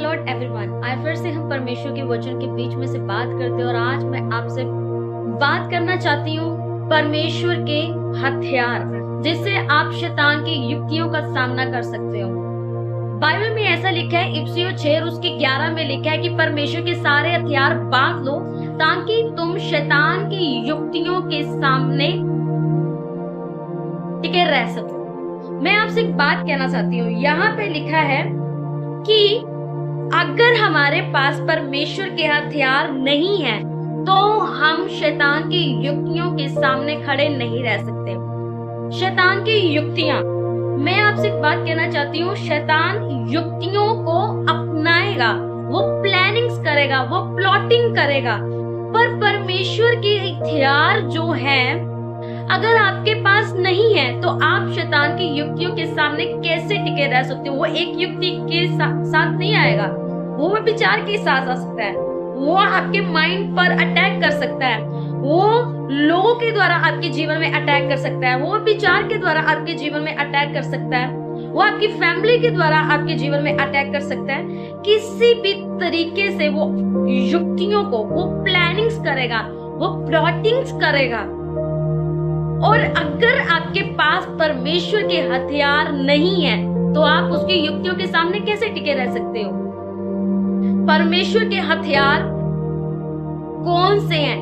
Lord everyone. आज फिर से हम परमेश्वर के वचन के बीच में से बात करते हैं और आज मैं आपसे बात करना चाहती हूँ परमेश्वर के हथियार, जिससे आप शैतान की युक्तियों का सामना कर सकते हो। बाइबल में ऐसा लिखा है, इफिसियों 6:11 में लिखा है कि परमेश्वर के सारे हथियार बांध लो ताकि तुम शैतान की युक्तियों के सामने टिके रह सको। मैं आपसे एक बात कहना चाहती हूँ, यहाँ पे लिखा है कि अगर हमारे पास परमेश्वर के हथियार नहीं है तो हम शैतान की युक्तियों के सामने खड़े नहीं रह सकते। शैतान की युक्तियां, मैं आपसे एक बात कहना चाहती हूँ, शैतान युक्तियों को अपनाएगा, वो प्लानिंग्स करेगा, वो प्लॉटिंग करेगा, पर परमेश्वर के हथियार जो है अगर आपके पास नहीं है तो आप शैतान की युक्तियों के सामने कैसे टिके रह सकते हो। वो एक युक्ति के साथ नहीं आएगा, वो विचार के साथ आ सकता है, वो आपके माइंड पर अटैक कर सकता है, वो लोगों के द्वारा आपके जीवन में अटैक कर सकता है, वो विचार के द्वारा आपके जीवन में अटैक कर सकता है, वो आपकी फैमिली के द्वारा आपके जीवन में अटैक कर सकता है। किसी भी तरीके से वो युक्तियों को, वो प्लानिंग्स करेगा, वो प्लॉटिंग्स करेगा। और अगर आपके पास परमेश्वर के हथियार नहीं है तो आप उसकी युक्तियों के सामने कैसे टिके रह सकते हो। परमेश्वर के हथियार कौन से हैं?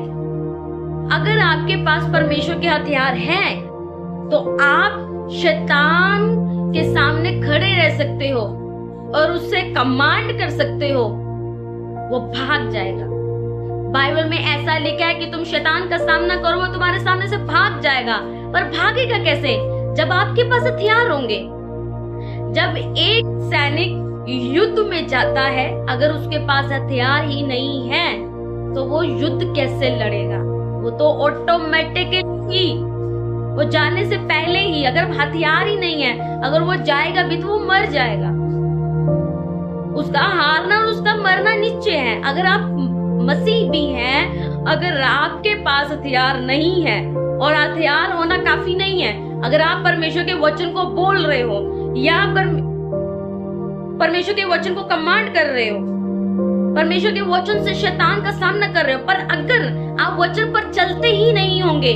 अगर आपके पास परमेश्वर के हथियार हैं तो आप शैतान के सामने खड़े रह सकते हो और उससे कमांड कर सकते हो, वो भाग जाएगा। बाइबल में ऐसा लिखा है कि तुम शैतान का सामना करो, वो तुम्हारे सामने से भाग जाएगा। पर भागेगा कैसे? जब आपके पास हथियार होंगे। जब एक सैनिक युद्ध में जाता है, अगर उसके पास हथियार ही नहीं है तो वो युद्ध कैसे लड़ेगा? वो तो ऑटोमेटिकली, वो जाने से पहले ही, अगर हथियार ही नहीं है, अगर वो जाएगा भी तो वो मर जाएगा। उसका हारना और उसका मरना निश्चय है। अगर आप मसीह भी हैं, अगर आपके पास हथियार नहीं है, और हथियार होना काफी नहीं है, अगर आप परमेश्वर के वचन को बोल रहे हो या परमेश्वर के वचन को कमांड कर रहे हो, परमेश्वर के वचन से शैतान का सामना कर रहे हो, पर अगर आप वचन पर चलते ही नहीं होंगे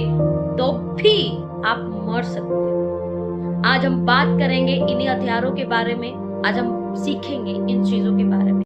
तो भी आप मर सकते हो। आज हम बात करेंगे इन्हीं हथियारों के बारे में, आज हम सीखेंगे इन चीजों के बारे में।